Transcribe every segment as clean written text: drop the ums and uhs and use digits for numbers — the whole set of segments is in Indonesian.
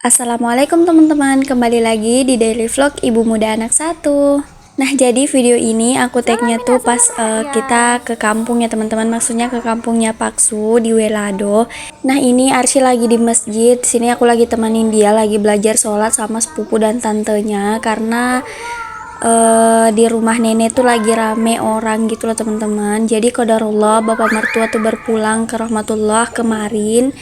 Assalamualaikum teman-teman, kembali lagi di Daily Vlog Ibu Muda Anak Satu. Nah, jadi video ini aku tagnya tuh pas kita ke kampung ya teman-teman, maksudnya ke kampungnya Paksu di Welado. Nah, ini Arsy lagi di masjid, sini aku lagi temenin dia lagi belajar sholat sama sepupu dan tantenya karena di rumah nenek tuh lagi rame orang gitu loh teman-teman. Jadi qadarullah bapak mertua tuh berpulang ke rahmatullah kemarin,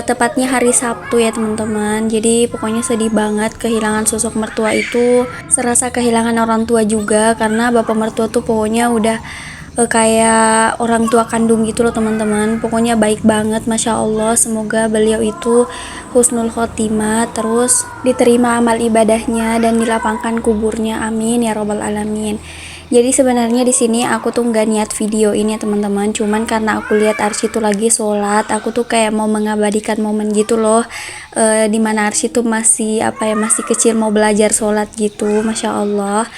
tepatnya hari Sabtu ya teman-teman. Jadi pokoknya sedih banget kehilangan sosok mertua itu, serasa kehilangan orang tua juga karena bapak mertua tuh pokoknya udah kayak orang tua kandung gitu loh teman-teman. Pokoknya baik banget, masya Allah. Semoga beliau itu husnul khotimah, terus diterima amal ibadahnya dan dilapangkan kuburnya, amin ya robbal alamin. Jadi sebenarnya di sini aku tuh nggak niat video ini ya teman-teman, cuman karena aku lihat Arsy tuh lagi sholat, aku tuh kayak mau mengabadikan momen gitu loh, dimana Arsy tuh masih masih kecil mau belajar sholat gitu, masya Allah.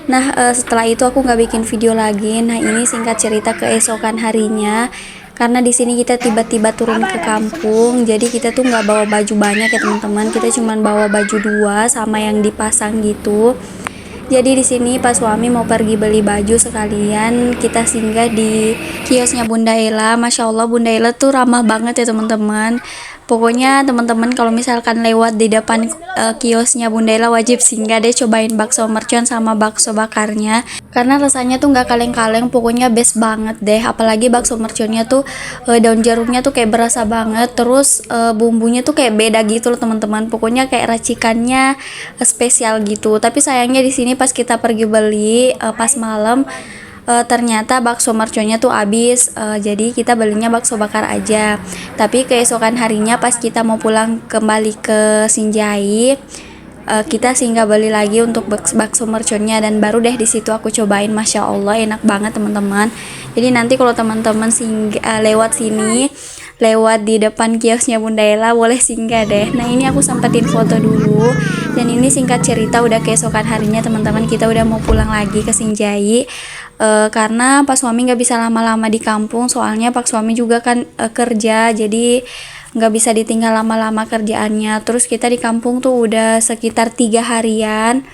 Nah, setelah itu aku nggak bikin video lagi. Nah, ini singkat cerita keesokan harinya. Karena di sini kita tiba-tiba turun ke kampung, jadi kita tuh nggak bawa baju banyak ya teman-teman. Kita cuma bawa baju dua sama yang dipasang gitu. Jadi di sini pas suami mau pergi beli baju sekalian kita singgah di kiosnya Bunda Ella. Masya Allah Bunda Ella tuh ramah banget ya teman-teman. Pokoknya teman-teman kalau misalkan lewat di depan kiosnya Bunda Ella wajib singgah deh, cobain bakso mercon sama bakso bakarnya. Karena rasanya tuh nggak kaleng-kaleng, pokoknya best banget deh. Apalagi bakso merconnya tuh daun jeruknya tuh kayak berasa banget. Terus bumbunya tuh kayak beda gitu loh teman-teman. Pokoknya kayak racikannya spesial gitu. Tapi sayangnya di sini pas kita pergi beli pas malam, ternyata bakso merconnya tuh habis, jadi kita belinya bakso bakar aja. Tapi keesokan harinya pas kita mau pulang kembali ke Sinjai, kita singgah beli lagi untuk bakso merconnya dan baru deh di situ aku cobain, masya Allah enak banget teman-teman. Jadi nanti kalau teman-teman lewat sini, lewat di depan kiosnya Bunda Ella, boleh singgah deh. Nah, ini aku sempetin foto dulu. Dan ini singkat cerita udah keesokan harinya teman-teman, kita udah mau pulang lagi ke Sinjai. Karena Pak suami nggak bisa lama-lama di kampung, soalnya Pak suami juga kan kerja, jadi nggak bisa ditinggal lama-lama kerjaannya. Terus kita di kampung tuh udah sekitar 3 harian,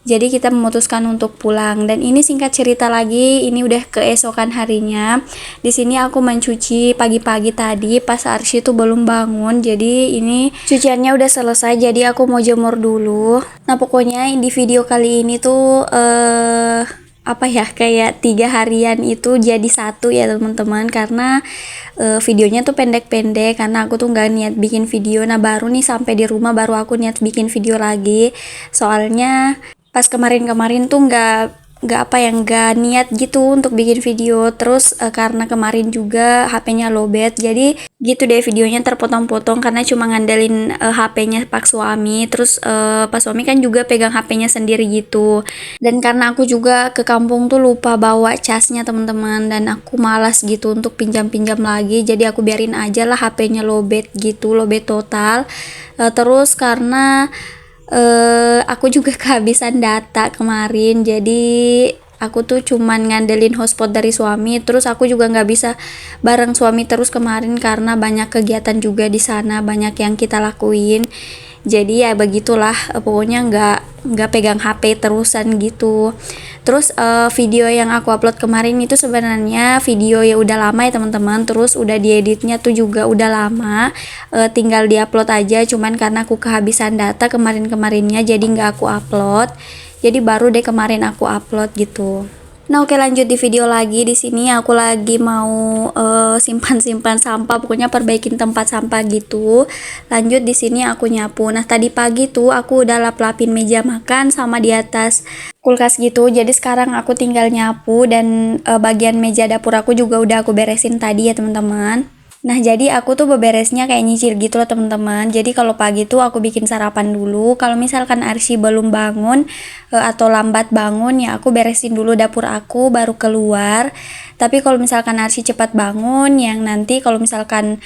jadi kita memutuskan untuk pulang. Dan ini singkat cerita lagi, ini udah keesokan harinya. Di sini aku mencuci pagi-pagi tadi pas Arsy tuh belum bangun. Jadi ini cuciannya udah selesai, jadi aku mau jemur dulu. Nah, pokoknya di video kali ini tuh kayak 3 harian itu jadi satu ya teman-teman, karena videonya tuh pendek-pendek karena aku tuh nggak niat bikin video. Nah, baru nih sampai di rumah baru aku niat bikin video lagi, soalnya pas kemarin-kemarin tuh nggak niat gitu untuk bikin video. Terus karena kemarin juga HP-nya lowbat, jadi gitu deh videonya terpotong-potong karena cuma ngandelin HP-nya Pak suami. Terus Pak suami kan juga pegang HP-nya sendiri gitu. Dan karena aku juga ke kampung tuh lupa bawa casnya teman-teman, dan aku malas gitu untuk pinjam-pinjam lagi, jadi aku biarin aja lah HP-nya lowbat gitu, lowbat total. Terus karena aku juga kehabisan data kemarin, jadi aku tuh cuman ngandelin hotspot dari suami. Terus aku juga nggak bisa bareng suami terus kemarin karena banyak kegiatan juga di sana, banyak yang kita lakuin. Jadi ya begitulah, pokoknya nggak pegang HP terusan gitu. Terus video yang aku upload kemarin itu sebenarnya video ya udah lama ya teman-teman. Terus udah dieditnya tuh juga udah lama, tinggal diupload aja. Cuman karena aku kehabisan data kemarin-kemarinnya, jadi nggak aku upload. Jadi baru deh kemarin aku upload gitu. Nah, oke, lanjut di video lagi. Di sini aku lagi mau simpan-simpan sampah, pokoknya perbaikin tempat sampah gitu. Lanjut di sini aku nyapu. Nah, tadi pagi tuh aku udah lap-lapin meja makan sama di atas kulkas gitu. Jadi sekarang aku tinggal nyapu dan bagian meja dapur aku juga udah aku beresin tadi ya teman-teman. Nah, jadi aku tuh beberesnya kayak nyicil gitu loh teman-teman. Jadi kalau pagi tuh aku bikin sarapan dulu. Kalau misalkan Arsy belum bangun atau lambat bangun, ya aku beresin dulu dapur aku baru keluar. Tapi kalau misalkan Arsy cepat bangun, yang nanti kalau misalkan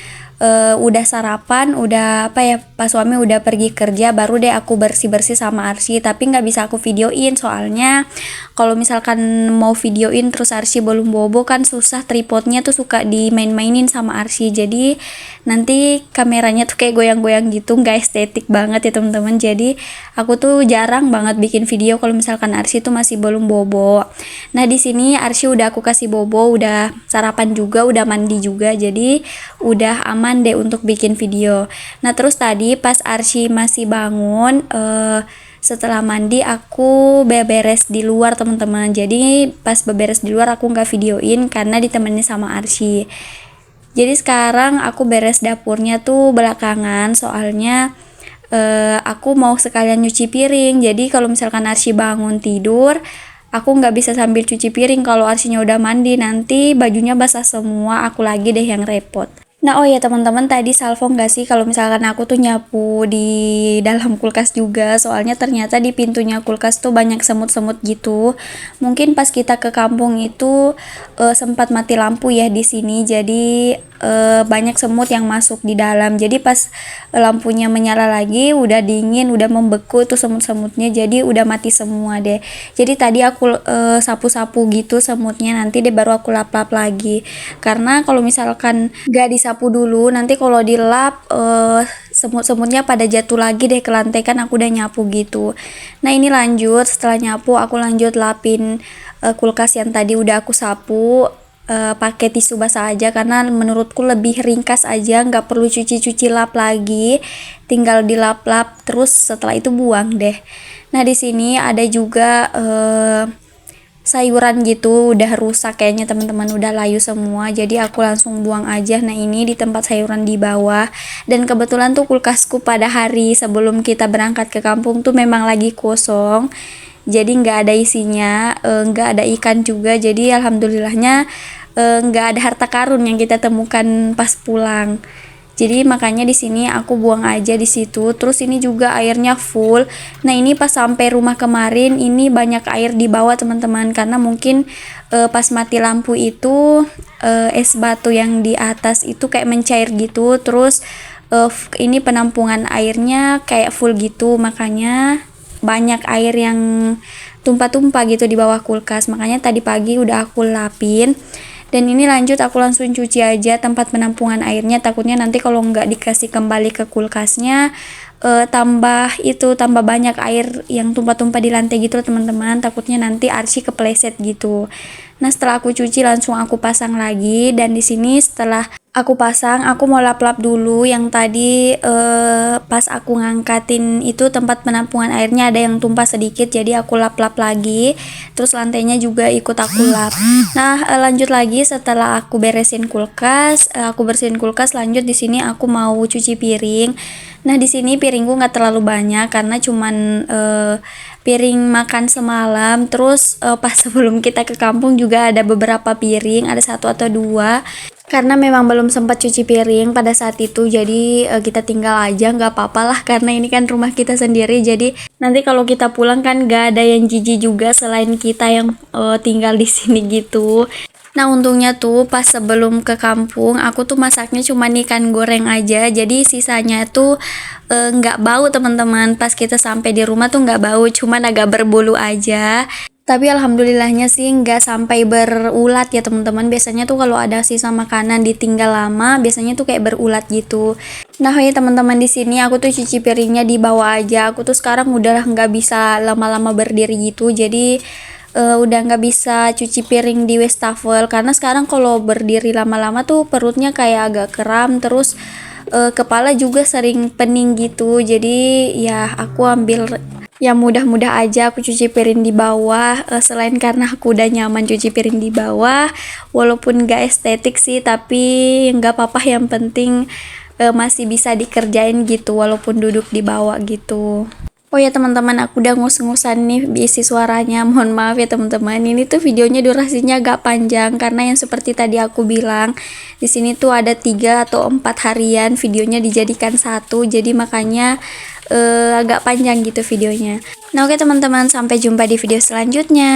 udah sarapan, udah apa ya, pas suami udah pergi kerja, baru deh aku bersih-bersih sama Arsy. Tapi nggak bisa aku videoin, soalnya kalau misalkan mau videoin terus Arsy belum bobo kan susah, tripodnya tuh suka dimain-mainin sama Arsy, jadi nanti kameranya tuh kayak goyang-goyang gitu, nggak estetik banget ya teman-teman. Jadi aku tuh jarang banget bikin video kalau misalkan Arsy tuh masih belum bobo. Nah di sini Arsy udah aku kasih bobo, udah sarapan juga, udah mandi juga, jadi udah aman deh untuk bikin video. Nah terus tadi pas Arsy masih bangun, setelah mandi aku beberes di luar teman-teman. Jadi pas beberes di luar aku nggak videoin karena ditemani sama Arsy. Jadi sekarang aku beres dapurnya tuh belakangan, soalnya aku mau sekalian nyuci piring. Jadi kalau misalkan Arsy bangun tidur, aku nggak bisa sambil cuci piring. Kalau Arsynya udah mandi, nanti bajunya basah semua, aku lagi deh yang repot. Nah oh ya teman-teman, tadi salvo nggak sih kalau misalkan aku tuh nyapu di dalam kulkas juga, soalnya ternyata di pintunya kulkas tuh banyak semut-semut gitu. Mungkin pas kita ke kampung itu sempat mati lampu ya di sini, jadi banyak semut yang masuk di dalam. Jadi pas lampunya menyala lagi, udah dingin, udah membeku tuh semut-semutnya, jadi udah mati semua deh. Jadi tadi aku sapu-sapu gitu semutnya, nanti deh baru aku lap-lap lagi. Karena kalau misalkan gak disapu dulu, nanti kalau dilap semut-semutnya pada jatuh lagi deh ke lantai, kan aku udah nyapu gitu. Nah ini lanjut, setelah nyapu aku lanjut lapin kulkas yang tadi udah aku sapu. Pakai tisu basah aja karena menurutku lebih ringkas aja, nggak perlu cuci-cuci lap lagi, tinggal dilap-lap terus setelah itu buang deh. Nah di sini ada juga sayuran gitu udah rusak kayaknya teman-teman, udah layu semua, jadi aku langsung buang aja. Nah ini di tempat sayuran di bawah, dan kebetulan tuh kulkasku pada hari sebelum kita berangkat ke kampung tuh memang lagi kosong, jadi nggak ada isinya, nggak ada ikan juga, jadi alhamdulillahnya nggak ada harta karun yang kita temukan pas pulang. Jadi makanya di sini aku buang aja di situ. Terus ini juga airnya full. Nah ini pas sampai rumah kemarin ini banyak air di bawah teman-teman, karena mungkin pas mati lampu itu es batu yang di atas itu kayak mencair gitu. Terus ini penampungan airnya kayak full gitu, makanya banyak air yang tumpah-tumpah gitu di bawah kulkas. Makanya tadi pagi udah aku lapin. Dan ini lanjut aku langsung cuci aja tempat penampungan airnya, takutnya nanti kalau nggak dikasih kembali ke kulkasnya tambah banyak air yang tumpah-tumpah di lantai gitu teman-teman, takutnya nanti Arsy kepleset gitu. Nah setelah aku cuci langsung aku pasang lagi, dan di sini setelah aku pasang aku mau lap-lap dulu yang tadi pas aku ngangkatin itu tempat penampungan airnya ada yang tumpah sedikit, jadi aku lap-lap lagi, terus lantainya juga ikut aku lap. Nah lanjut lagi setelah aku beresin kulkas, aku bersihin kulkas, lanjut di sini aku mau cuci piring. Nah di sini piringku nggak terlalu banyak karena cuman piring makan semalam. Terus pas sebelum kita ke kampung juga ada beberapa piring, ada 1 atau 2. Karena memang belum sempat cuci piring pada saat itu, jadi kita tinggal aja, nggak apa-apa lah karena ini kan rumah kita sendiri. Jadi nanti kalau kita pulang kan nggak ada yang jijik juga selain kita yang tinggal di sini gitu. Nah untungnya tuh pas sebelum ke kampung aku tuh masaknya cuma ikan goreng aja, jadi sisanya tuh nggak bau teman-teman. Pas kita sampai di rumah tuh nggak bau, cuman agak berbulu aja. Tapi alhamdulillahnya sih nggak sampai berulat ya teman-teman. Biasanya tuh kalau ada sisa makanan ditinggal lama, biasanya tuh kayak berulat gitu. Nah ya teman-teman, di sini aku tuh cuci piringnya di bawah aja. Aku tuh sekarang udah nggak bisa lama-lama berdiri gitu, jadi udah nggak bisa cuci piring di wastafel, karena sekarang kalau berdiri lama-lama tuh perutnya kayak agak kram, terus kepala juga sering pening gitu. Jadi ya aku ambil yang mudah-mudah aja, aku cuci piring di bawah. Selain karena aku udah nyaman cuci piring di bawah, walaupun gak estetik sih, tapi nggak apa-apa, yang penting masih bisa dikerjain gitu walaupun duduk di bawah gitu. Oh ya teman-teman, aku udah ngus-ngusan nih isi suaranya, mohon maaf ya teman-teman. Ini tuh videonya durasinya agak panjang karena yang seperti tadi aku bilang, di sini tuh ada 3 atau 4 harian videonya dijadikan satu, jadi makanya agak panjang gitu videonya. Nah oke teman-teman, sampai jumpa di video selanjutnya.